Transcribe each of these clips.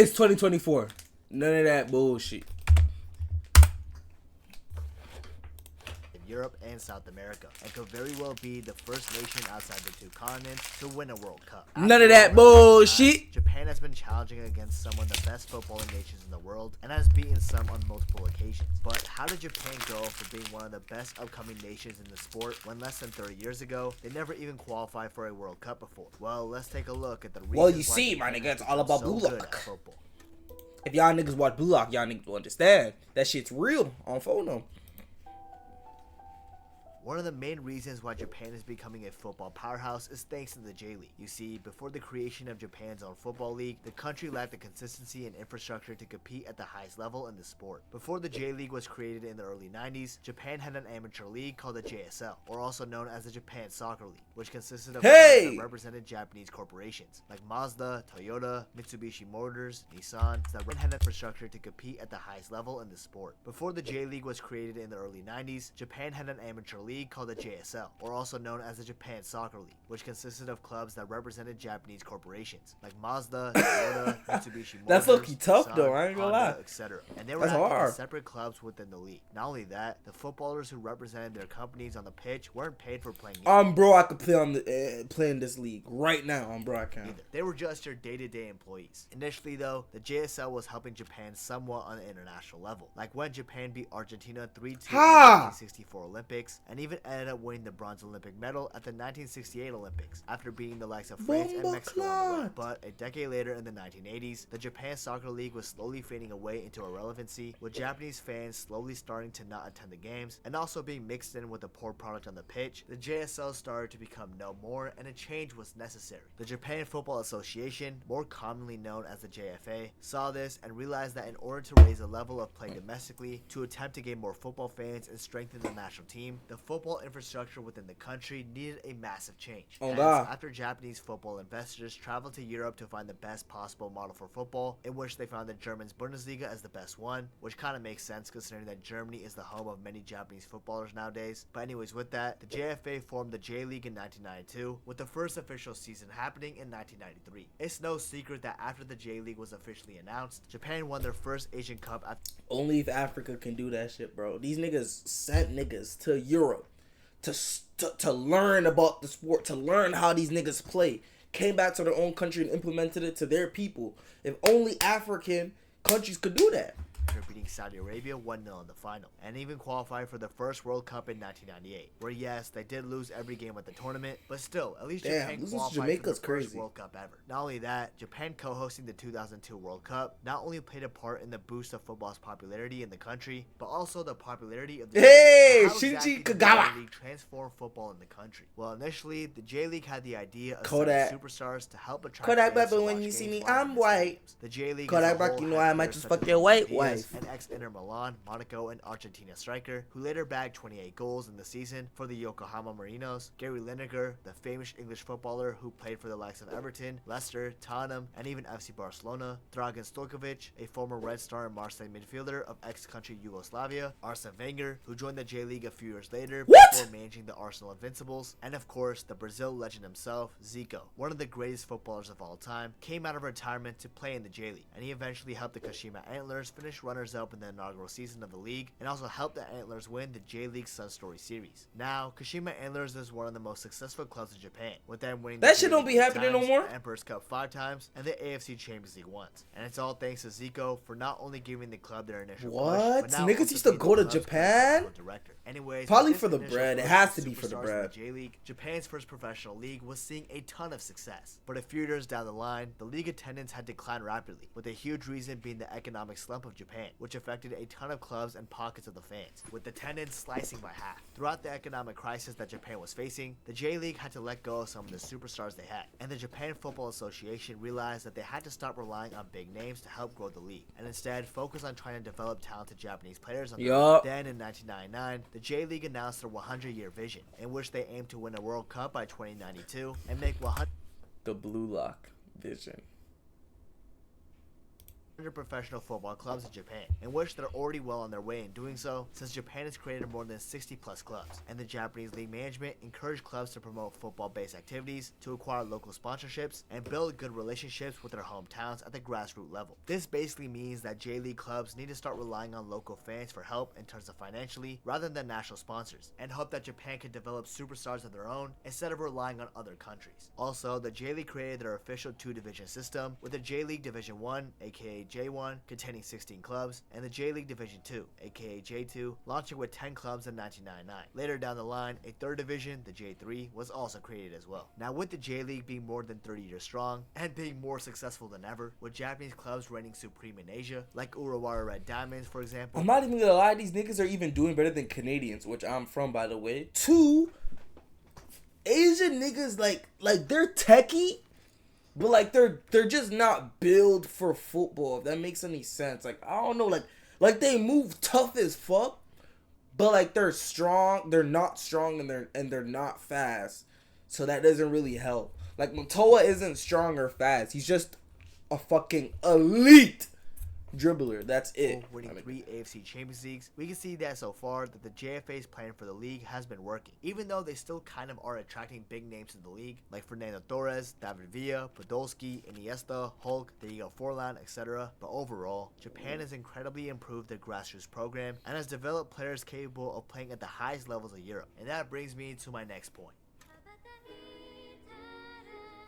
It's 2024. None of that bullshit. Europe and South America, and could very well be the first nation outside the two continents to win a World Cup. None of that bullshit. Japan has been challenging against some of the best footballing nations in the world and has beaten some on multiple occasions. But how did Japan go from being one of the best upcoming nations in the sport when less than 30 years ago they never even qualified for a World Cup before? Well, let's take a look at the reasons. Well, you see, my nigga, it's all about Blue Lock. If y'all niggas watch Blue Lock, y'all niggas will understand that shit's real on phone. One of the main reasons why Japan is becoming a football powerhouse is thanks to the J-League. You see, before the creation of Japan's own football league, the country lacked the consistency and infrastructure to compete at the highest level in the sport. Before the J-League was created in the early 90s, Japan had an amateur league called the JSL, or also known as the Japan Soccer League, which consisted of clubs that represented Japanese corporations like Mazda, Toyota, Mitsubishi Motors, Nissan, that had infrastructure to compete at the highest level in the sport. Before the J-League was created in the early 90s, Japan had an amateur league called the JSL, or also known as the Japan Soccer League, which consisted of clubs that represented Japanese corporations like Mazda, Toyota, Mitsubishi Motors. That's low-key tough Nissan, though, I ain't gonna lie. Etc. And they were acting as separate clubs within the league. Not only that, the footballers who represented their companies on the pitch weren't paid for playing. Bro, I could play on the play in this league right now. Bro, I can. They were just your day-to-day employees. Initially, though, the JSL was helping Japan somewhat on the international level, like when Japan beat Argentina 3-2 in the 1964 Olympics, and even ended up winning the bronze Olympic medal at the 1968 Olympics after beating the likes of France and Mexico on the way. But a decade later, in the 1980s, the Japan Soccer League was slowly fading away into irrelevancy, with Japanese fans slowly starting to not attend the games and also being mixed in with a poor product on the pitch. The JSL started to become no more, and a change was necessary. The Japan Football Association, more commonly known as the JFA, saw this and realized that in order to raise the level of play domestically, to attempt to gain more football fans and strengthen the national team, the football infrastructure within the country needed a massive change. After Japanese football investors traveled to Europe to find the best possible model for football, in which they found the Germans Bundesliga as the best one, which kind of makes sense considering that Germany is the home of many Japanese footballers nowadays. But anyways, with that, the JFA formed the J-League in 1992, with the first official season happening in 1993. It's no secret that after the J-League was officially announced, Japan won their first Asian Cup. Only if Africa can do that shit, bro. These niggas sent niggas to Europe to learn about the sport, to learn how these niggas play. Came back to their own country and implemented it to their people. If only African countries could do that. Beating Saudi Arabia 1-0 in the final, and even qualified for the first World Cup in 1998, where yes, they did lose every game at the tournament, but still, at least Japan qualified for the first World Cup ever. Not only that, Japan co-hosting the 2002 World Cup not only played a part in the boost of football's popularity in the country, but also the popularity of the Shinji Kagawa League transformed football in the country. Well, initially, the J-League had the idea of signing superstars to help attract Kodak Baby, when you see me, I'm white. The J-League Kodak Baby, you know I might just fuck your white wife. An ex-Inter Milan, Monaco, and Argentina striker who later bagged 28 goals in the season for the Yokohama Marinos. Gary Lineker, the famous English footballer who played for the likes of Everton, Leicester, Tottenham, and even FC Barcelona. Dragan Stojkovic, a former Red Star and Marseille midfielder of ex-country Yugoslavia. Arsene Wenger, who joined the J-League a few years later before managing the Arsenal Invincibles. And of course, the Brazil legend himself, Zico, one of the greatest footballers of all time, came out of retirement to play in the J-League, and he eventually helped the Kashima Antlers finish runners-up in the inaugural season of the league, and also helped the Antlers win the J-League Sun Story Series. Now, Kashima Antlers is one of the most successful clubs in Japan, with them winning that shit don't be happening no more. The Emperor's Cup 5 times, and the AFC Champions League once. And it's all thanks to Zico for not only giving the club their initial push, but now niggas used to go to Japan? Anyways, probably for the bread. It has to be for the bread. J-League, Japan's first professional league, was seeing a ton of success. But a few years down the line, the league attendance had declined rapidly, with a huge reason being the economic slump of Japan, which affected a ton of clubs and pockets of the fans, with attendance slicing by half. Throughout the economic crisis that Japan was facing, the J-League had to let go of some of the superstars they had, and the Japan Football Association realized that they had to stop relying on big names to help grow the league, and instead focus on trying to develop talented Japanese players on the league. Then in 1999, the J-League announced their 100-year vision, in which they aimed to win a World Cup by 2092 and make 100. The Blue Lock vision. professional football clubs in Japan, in which they're already well on their way in doing so, since Japan has created more than 60 plus clubs, and the Japanese league management encourage clubs to promote football-based activities, to acquire local sponsorships, and build good relationships with their hometowns at the grassroots level. This basically means that J-League clubs need to start relying on local fans for help in terms of financially, rather than national sponsors, and hope that Japan can develop superstars of their own instead of relying on other countries. Also, the J-League created their official 2-division system, with the J-League Division 1, aka J1, containing 16 clubs, and the J-League Division 2, aka J2, launching with 10 clubs in 1999. Later down the line, a third division, the J3, was also created as well. Now, with the J-League being more than 30 years strong, and being more successful than ever, with Japanese clubs reigning supreme in Asia, like Urawa Red Diamonds, for example. I'm not even gonna lie, these niggas are even doing better than Canadians, which I'm from, by the way. Two, Asian niggas, like they're techie, but like they're just not built for football, if that makes any sense. Like, I don't know, like they move tough as fuck, but like they're strong, they're not strong, and they're not fast. So that doesn't really help. Like, Matoa isn't strong or fast. He's just a fucking elite dribbler. That's it. Winning 3 AFC Champions Leagues, we can see that so far that the JFA's plan for the league has been working, even though they still kind of are attracting big names to the league, like Fernando Torres, David Villa, Podolski, Iniesta, Hulk, Diego Forlan, etc. But overall, Japan has incredibly improved their grassroots program and has developed players capable of playing at the highest levels of Europe. And that brings me to my next point.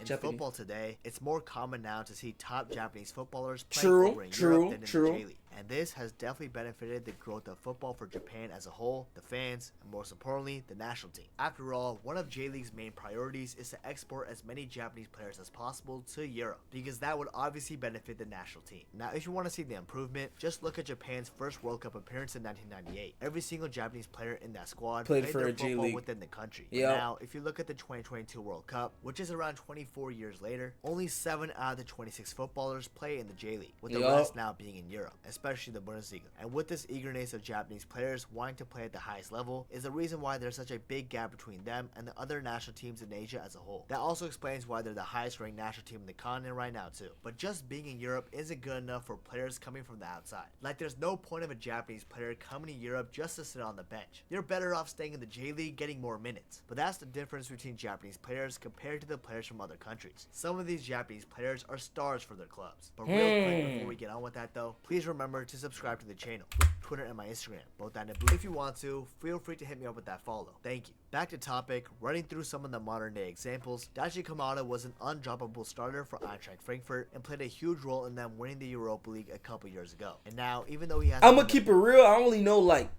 In football today, it's more common now to see top Japanese footballers playing over in Europe than in the J-League. And this has definitely benefited the growth of football for Japan as a whole, the fans, and most importantly, the national team. After all, one of J-League's main priorities is to export as many Japanese players as possible to Europe, because that would obviously benefit the national team. Now, if you want to see the improvement, just look at Japan's first World Cup appearance in 1998. Every single Japanese player in that squad played for a J-League within the country. Yep. Now, if you look at the 2022 World Cup, which is around 24 years later, only 7 out of the 26 footballers play in the J-League, with the rest now being in Europe, especially the Bundesliga. And with this eagerness of Japanese players wanting to play at the highest level is the reason why there's such a big gap between them and the other national teams in Asia as a whole. That also explains why they're the highest ranked national team in the continent right now too. But just being in Europe isn't good enough for players coming from the outside. Like, there's no point of a Japanese player coming to Europe just to sit on the bench. You're better off staying in the J-League getting more minutes. But that's the difference between Japanese players compared to the players from other countries. Some of these Japanese players are stars for their clubs. But real quick, before we get on with that though, please remember to subscribe to the channel, Twitter and my Instagram, both down in blue. If you want to, feel free to hit me up with that follow. Thank you. Back to topic, running through some of the modern day examples. Daichi Kamada was an undroppable starter for Eintracht Frankfurt and played a huge role in them winning the Europa League a couple years ago. And now, even though he has, I'm gonna keep it real, I only know like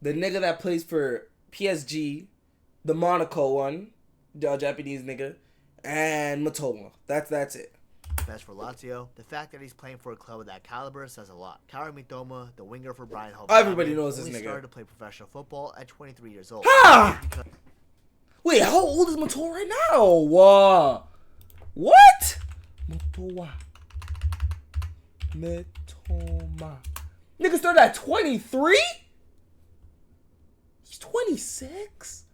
the nigga that plays for PSG, the Monaco one, the Japanese nigga, and Matoa. That's it. Best for Lazio, the fact that he's playing for a club of that caliber says a lot. Kaoru Mitoma, the winger for Brian Hove, everybody knows this nigga. Started to play professional football at 23 years old. Ha! Wait, how old is Mitoma right now? What? Mitoma. Nigga started at 23? He's 26?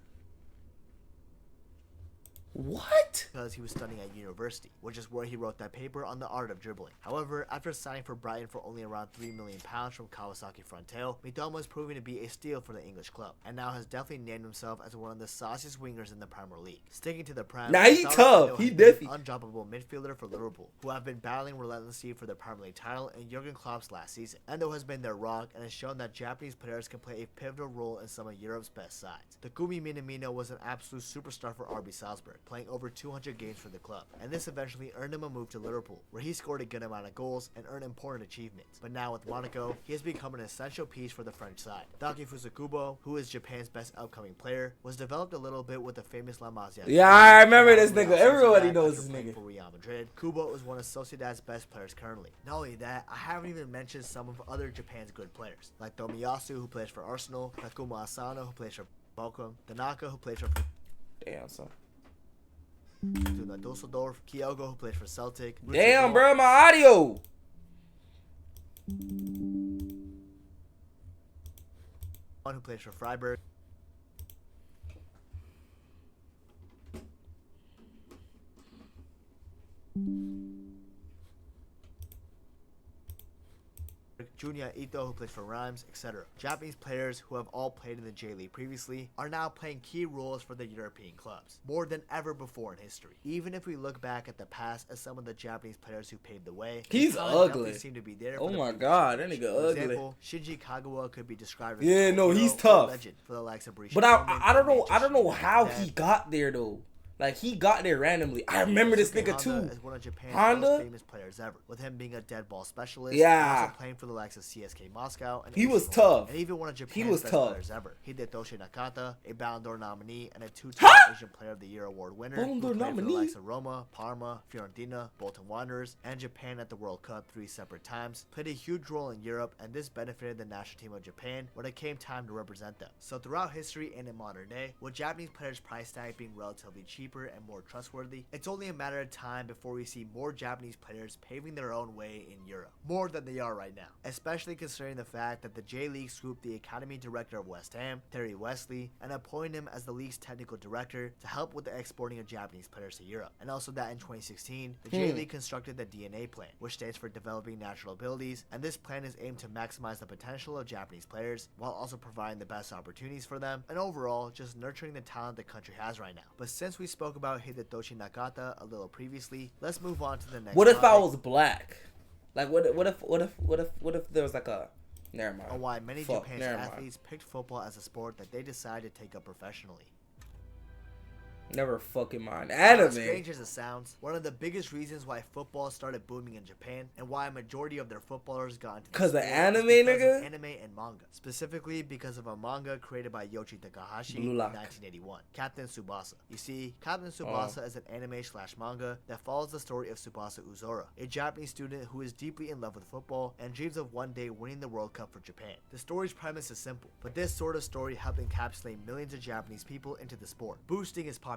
What? Because he was studying at university, which is where he wrote that paper on the art of dribbling. However, after signing for Brighton for only around £3 million from Kawasaki Frontale, Mitoma is proving to be a steal for the English club, and now has definitely named himself as one of the sauciest wingers in the Premier League. Sticking to the Prem, nah, he tough. He definitely undroppable midfielder for Liverpool, who have been battling relentlessly for the Premier League title in Jurgen Klopp's last season. Endo has been their rock and has shown that Japanese players can play a pivotal role in some of Europe's best sides. Takumi Minamino was an absolute superstar for RB Salzburg, playing over 200 games for the club, and this eventually earned him a move to Liverpool, where he scored a good amount of goals and earned important achievements. But now with Monaco, he has become an essential piece for the French side. Taki Fusakubo, who is Japan's best upcoming player, was developed a little bit with the famous La Masia. Yeah, I remember this nigga. Everybody knows this nigga. For Real Madrid, Kubo is one of Sociedad's best players currently. Not only that, I haven't even mentioned some of other Japan's good players, like Tomiyasu, who plays for Arsenal, Takuma Asano, who plays for Bochum, Tanaka, who plays for damn, son. Dusseldorf, Kyogo, who plays for Celtic. Damn, bro, my audio. One who plays for Freiburg. Junya Ito, who plays for Reims, etc. Japanese players who have all played in the J-League previously are now playing key roles for the European clubs, more than ever before in history. Even if we look back at the past as some of the Japanese players who paved the way, he's ugly. Seem to be there oh my god, that nigga ugly. For example, Shinji Kagawa could be described as he's tough. Legend for the likes of Brisha. But I don't know how he got there though. Like, he got there randomly. I remember this nigga too. Is one of Japan's Honda? most famous players ever, with him being a dead ball specialist. Yeah. Also playing for the likes of CSK Moscow. And he was tough. And even one of Japan's best players ever. Hidetoshi Nakata, a Ballon d'Or nominee and a two-time Asian Player of the Year award winner. Ballon d'Or nominee. For the likes of Roma, Parma, Fiorentina, Bolton Wanderers, and Japan at the World Cup 3 separate times. Played a huge role in Europe, and this benefited the national team of Japan when it came time to represent them. So throughout history and in modern day, with Japanese players' price tag being relatively cheaper and more trustworthy, it's only a matter of time before we see more Japanese players paving their own way in Europe, more than they are right now, especially considering the fact that the J-League swooped the academy director of West Ham, Terry Wesley, and appointed him as the league's technical director to help with the exporting of Japanese players to Europe. And also that in 2016, the J-League constructed the DNA plan, which stands for Developing Natural Abilities, and this plan is aimed to maximize the potential of Japanese players while also providing the best opportunities for them, and overall just nurturing the talent the country has right now. But since we spoke about Hidetoshi Nakata a little previously, let's move on to the next. What if I was black? Like, what if there was like a... Never mind. On why many Japanese athletes picked football as a sport that they decided to take up professionally. Never fucking mind. Anime. As strange as it sounds, one of the biggest reasons why football started booming in Japan and why a majority of their footballers got into because of anime, nigga? Anime and manga. Specifically because of a manga created by Yoichi Takahashi in 1981, Captain Tsubasa. You see, Captain Tsubasa is an anime/manga that follows the story of Tsubasa Uzora, a Japanese student who is deeply in love with football and dreams of one day winning the World Cup for Japan. The story's premise is simple, but this sort of story helped encapsulate millions of Japanese people into the sport, boosting its popularity.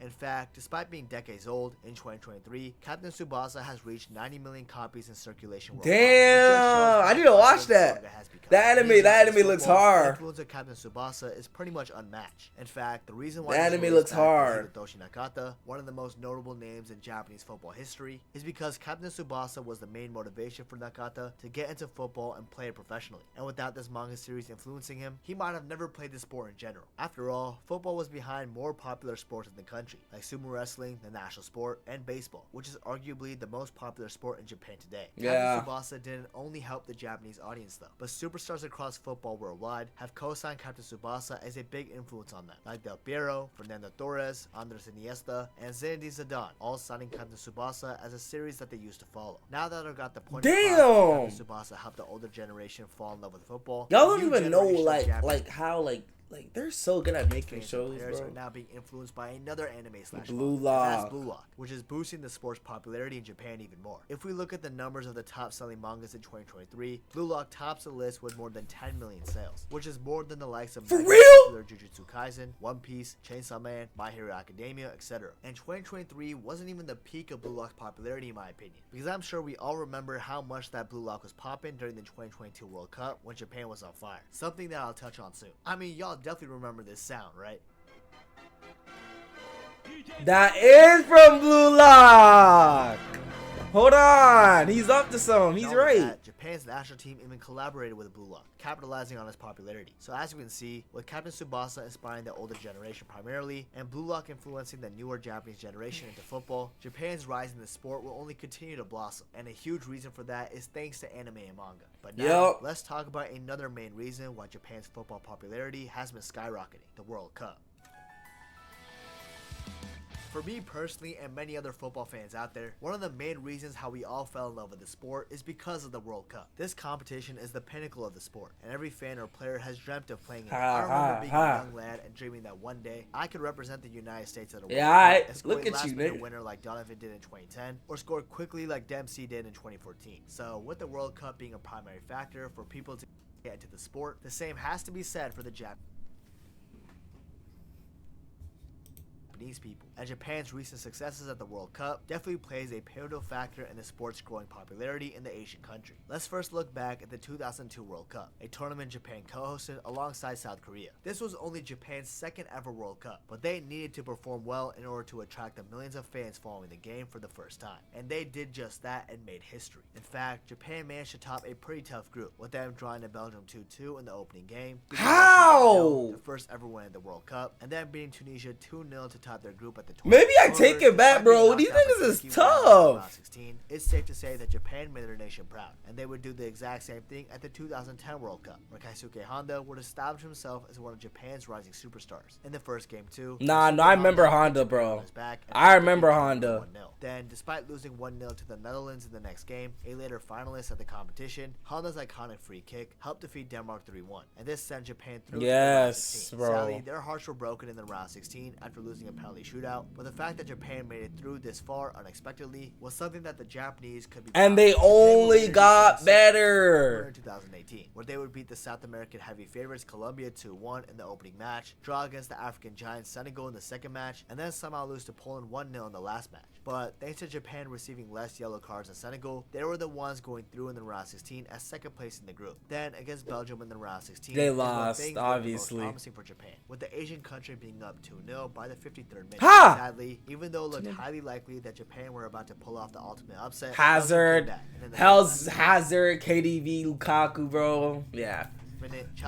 In fact, despite being decades old, in 2023, Captain Tsubasa has reached 90 million copies in circulation worldwide. Damn! I need to watch that. That anime looks hard. The influence of Captain Tsubasa is pretty much unmatched. In fact, the reason why the anime looks hard. Hidetoshi Nakata, one of the most notable names in Japanese football history, is because Captain Tsubasa was the main motivation for Nakata to get into football and play it professionally. And without this manga series influencing him, he might have never played the sport in general. After all, football was behind more popular sports in the country, like sumo wrestling, the national sport, and baseball, which is arguably the most popular sport in Japan today. Yeah. Captain Tsubasa didn't only help the Japanese audience though, but superstars across football worldwide have co-signed Captain Tsubasa as a big influence on them, like Del Piero, Fernando Torres, Andres Iniesta, and Zinedine Zidane, all signing Captain Tsubasa as a series that they used to follow. Now that I've got the point Damn! Captain Tsubasa helped the older generation fall in love with football. Y'all don't even know how they're so good at making shows, players bro. are now being influenced by another anime/manga, Blue Lock. That's Blue Lock, which is boosting the sport's popularity in Japan even more. If we look at the numbers of the top-selling mangas in 2023, Blue Lock tops the list with more than 10 million sales, which is more than the likes of For real? Jujutsu Kaisen, One Piece, Chainsaw Man, My Hero Academia, etc. And 2023 wasn't even the peak of Blue Lock's popularity in my opinion, because I'm sure we all remember how much that Blue Lock was popping during the 2022 World Cup when Japan was on fire. Something that I'll touch on soon. I mean, y'all definitely remember this sound, right? That is from Blue Lock. Hold on, he's up to something. He's right. Japan's national team even collaborated with Blue Lock, capitalizing on its popularity. So as you can see, with Captain Tsubasa inspiring the older generation primarily, and Blue Lock influencing the newer Japanese generation into football, Japan's rise in the sport will only continue to blossom. And a huge reason for that is thanks to anime and manga. But now, let's talk about another main reason why Japan's football popularity has been skyrocketing: the World Cup. For me personally and many other football fans out there, one of the main reasons how we all fell in love with the sport is because of the World Cup. This competition is the pinnacle of the sport, and every fan or player has dreamt of playing in it. I remember being a young lad and dreaming that one day I could represent the United States at a World Cup and score a last-minute winner like Donovan did in 2010, or score quickly like Dempsey did in 2014. So with the World Cup being a primary factor for people to get into the sport, the same has to be said for the Japanese Japanese people. And Japan's recent successes at the World Cup definitely plays a pivotal factor in the sport's growing popularity in the Asian country. Let's first look back at the 2002 World Cup, a tournament Japan co-hosted alongside South Korea. This was only Japan's second ever World Cup, but they needed to perform well in order to attract the millions of fans following the game for the first time. And they did just that and made history. In fact, Japan managed to top a pretty tough group, with them drawing to Belgium 2-2 in the opening game. How? The first ever win at the World Cup, and then beating Tunisia 2-0 to top their group at the tournament. Maybe I take it back, bro. These niggas is tough. 16, it's safe to say that Japan made their nation proud, and they would do the exact same thing at the 2010 World Cup, where Keisuke Honda would establish himself as one of Japan's rising superstars. In the first game, too. Nah, no, I remember Honda, bro. I remember Honda. Then, despite losing 1-0 to the Netherlands in the next game, a later finalist at the competition, Honda's iconic free kick helped defeat Denmark 3-1, and this sent Japan through to the round 16. Bro. Sadly, their hearts were broken in the round 16 after losing a penalty shootout, but the fact that Japan made it through this far unexpectedly was something that the Japanese could be proud of. And they only got better in 2018, where they would beat the South American heavy favorites Colombia 2-1 in the opening match, draw against the African giants Senegal in the second match, and then somehow lose to Poland 1-0 in the last match. But thanks to Japan receiving less yellow cards than Senegal, they were the ones going through in the round 16 as second place in the group. Then against Belgium in the round 16, they lost, obviously. Most promising for Japan, with the Asian country being up 2-0 by the 53rd minute. Ha! Sadly, even though it looked highly likely that Japan were about to pull off the ultimate upset, Hazard, Hazard, KDB, Lukaku, bro. Yeah.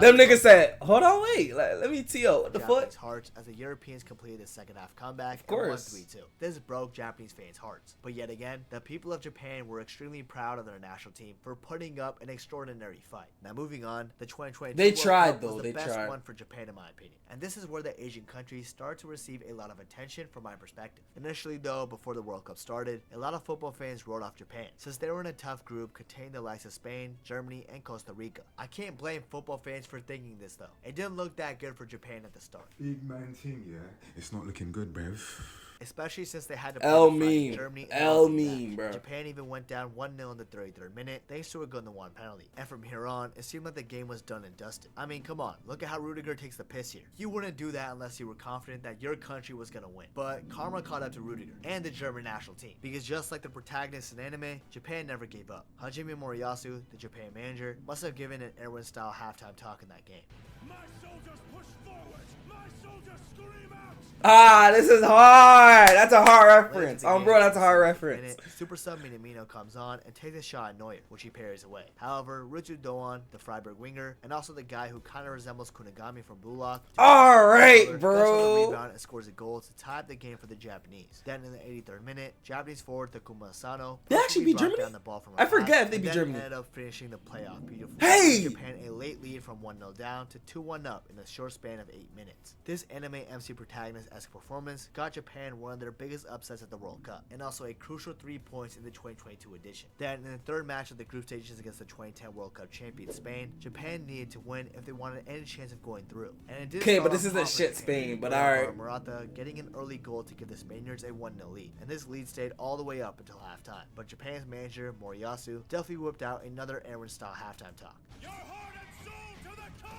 Them niggas said, hold on, wait, let me tee up. What the fuck? Hearts as the Europeans completed the second half comeback and won 3-2. This broke Japanese fans' hearts. But yet again, the people of Japan were extremely proud of their national team for putting up an extraordinary fight. Now moving on, the 2022 they World tried Cup though. was They the best tried. one for Japan in my opinion. And this is where the Asian countries start to receive a lot of attention from my perspective. Initially though, before the World Cup started, a lot of football fans wrote off Japan, since they were in a tough group containing the likes of Spain, Germany, and Costa Rica. I can't blame football fans for thinking this though. It didn't look that good for Japan at the start. Big man thing, yeah. It's not looking good, bruv. Especially since they had to play Germany and bro. Japan even went down 1-0 in the 33rd minute thanks to a Gundogan penalty. And from here on, it seemed like the game was done and dusted. I mean, come on, look at how Rudiger takes the piss here. You wouldn't do that unless you were confident that your country was gonna win. But karma caught up to Rudiger and the German national team, because just like the protagonist in anime, Japan never gave up. Hajime Moriyasu, the Japan manager, must have given an Erwin-style halftime talk in that game. My soldiers push forward! My soldiers scream out! Ah, this is hard. That's a hard reference. Bro, that's a hard reference. Super sub Minamino comes on and takes a shot at Neuer, which he parries away. However, Rutsu Doan, the Freiburg winger, and also the guy who kind of resembles Kunigami from Blue Lock, alright, bro, rebound and scores a goal to tie up the game for the Japanese. Then in the 83rd minute, Japanese forward Takuma Asano they actually beat Germany? Down the ball from I forget if they beat Germany. Ended up finishing the playoff beautifully. Hey! Japan a late lead from 1-0 down to 2-1 up in a short span of 8 minutes. This anime MC protagonist-esque performance got Japan one of their biggest upsets at the World Cup, and also a crucial 3 points in the 2022 edition. Then, in the third match of the group stages against the 2010 World Cup champion Spain, Japan needed to win if they wanted any chance of going through. And it did. Okay, but this is a shit Spain, but alright. Morata getting an early goal to give the Spaniards a 1-0 lead, and this lead stayed all the way up until halftime. But Japan's manager, Moriyasu, definitely whipped out another Aaron-style halftime talk. Your heart and soul to the core!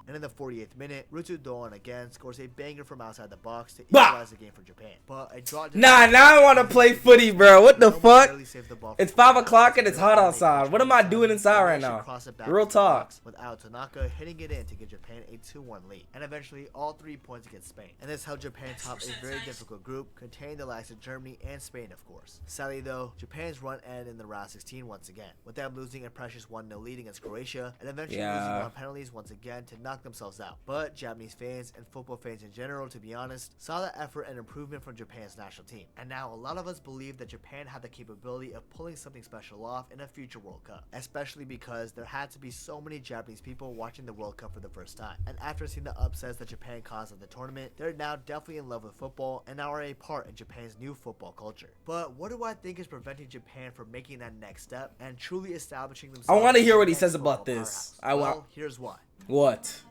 And in the 48th minute, Rutsu Doan again scores a banger from outside the box to equalize the game for Japan. But a draw. Nah, now I want to play footy, bro. What the fuck? The it's 5 o'clock and it's hot outside. What am I doing inside right now? Real talk. With Ao Tanaka hitting it in to give Japan a 2-1 lead, and eventually all 3 points against Spain. And this helped Japan top a very difficult group containing the likes of Germany and Spain, of course. Sadly though, Japan's run ended in the round 16 once again, with them losing a precious 1-0 lead against Croatia, and eventually losing on penalties once again to knock themselves out. But Japanese fans and football fans in general, to be honest, saw the effort and improvement from Japan's national team. And now a lot of us believe that Japan had the capability of pulling something special off in a future World Cup, especially because there had to be so many Japanese people watching the World Cup for the first time. And after seeing the upsets that Japan caused at the tournament, they're now definitely in love with football and now are a part in Japan's new football culture. But what do I think is preventing Japan from making that next step and truly establishing themselves? I want to hear what he says about this. Well, here's why. What?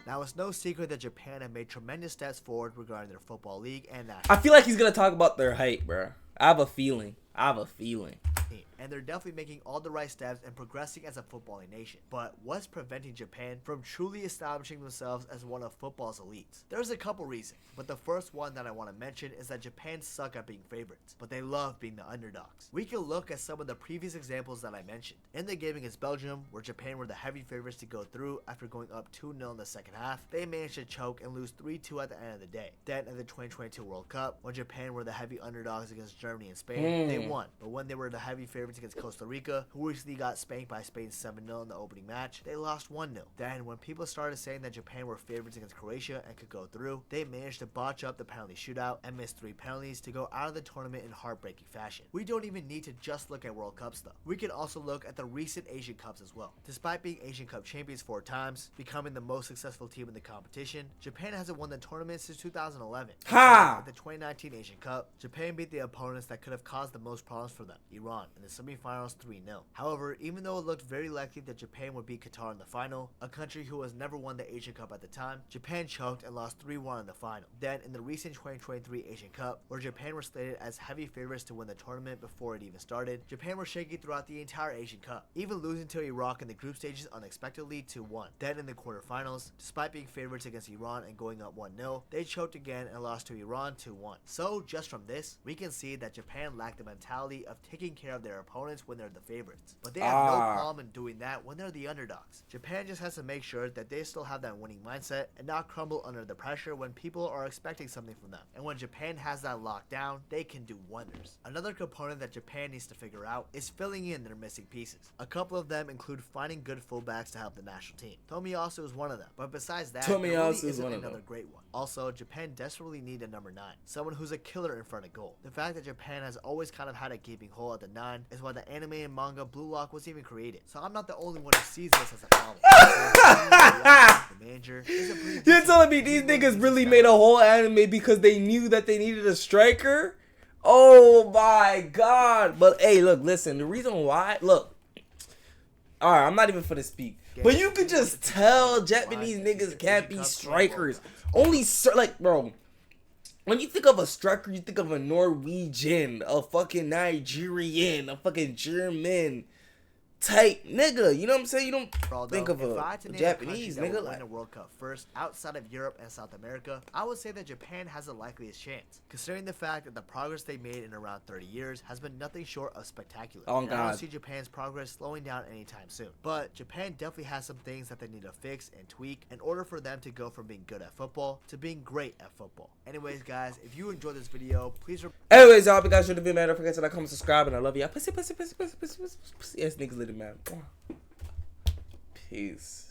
Now, it's no secret that Japan have made tremendous steps forward regarding their football league and national I feel like he's going to talk about their height, bro. I have a feeling. and they're definitely making all the right steps and progressing as a footballing nation. But what's preventing Japan from truly establishing themselves as one of football's elites? There's a couple reasons, but the first one that I want to mention is that Japan suck at being favorites, but they love being the underdogs. We can look at some of the previous examples that I mentioned. In the game against Belgium, where Japan were the heavy favorites to go through after going up 2-0 in the second half, they managed to choke and lose 3-2 at the end of the day. Then in the 2022 World Cup, when Japan were the heavy underdogs against Germany and Spain, they won. But when they were the heavy favorites against Costa Rica, who recently got spanked by Spain 7-0 in the opening match, they lost 1-0. Then when people started saying that Japan were favorites against Croatia and could go through, they managed to botch up the penalty shootout and miss 3 penalties to go out of the tournament in heartbreaking fashion. We don't even need to just look at World Cups though. We can also look at the recent Asian Cups as well. Despite being Asian Cup champions 4 times, becoming the most successful team in the competition, Japan hasn't won the tournament since 2011. At the 2019 Asian Cup, Japan beat the opponents that could have caused the most problems for them, Iran, in the semifinals 3-0. However, even though it looked very likely that Japan would beat Qatar in the final, a country who has never won the Asian Cup at the time, Japan choked and lost 3-1 in the final. Then in the recent 2023 Asian Cup, where Japan were slated as heavy favorites to win the tournament before it even started, Japan were shaky throughout the entire Asian Cup, even losing to Iraq in the group stages unexpectedly 2-1. Then in the quarterfinals, despite being favorites against Iran and going up 1-0, they choked again and lost to Iran 2-1. So just from this, we can see that Japan lacked the mentality of taking care of their opponents when they're the favorites. But they have no problem in doing that when they're the underdogs. Japan just has to make sure that they still have that winning mindset and not crumble under the pressure when people are expecting something from them. And when Japan has that locked down, they can do wonders. Another component that Japan needs to figure out is filling in their missing pieces. A couple of them include finding good fullbacks to help the national team. Tomiyasu is one of them, but besides that, there really isn't another great one. Also, Japan desperately need a number 9, someone who's a killer in front of goal. The fact that Japan has always kind of had a gaping hole at the 9 is why the anime and manga Blue Lock was even created. So I'm not the only one who sees this as a problem. The manager is a pretty You're telling me these niggas really made a whole anime because they knew that they needed a striker? Oh my god. But hey, look, listen, the reason why, look, alright, I'm not even finna speak. But you could just tell Japanese niggas can't be strikers. Only, like, bro, when you think of a striker, you think of a Norwegian, a fucking Nigerian, a fucking German type nigga. You know what I'm saying? You don't think of a Japanese nigga like the World Cup first outside of Europe and South America. I would say that Japan has the likeliest chance, considering the fact that the progress they made in around 30 years has been nothing short of spectacular. Oh, and I don't see Japan's progress slowing down anytime soon. But Japan definitely has some things that they need to fix and tweak in order for them to go from being good at football to being great at football. Anyways, guys, if you enjoyed this video, please. Anyways, y'all, if you guys should have been, man, don't forget to like, comment, subscribe, and I love y'all. Pussy, pussy, pussy, pussy, pussy, pussy, pussy, ass niggas, little man. Peace.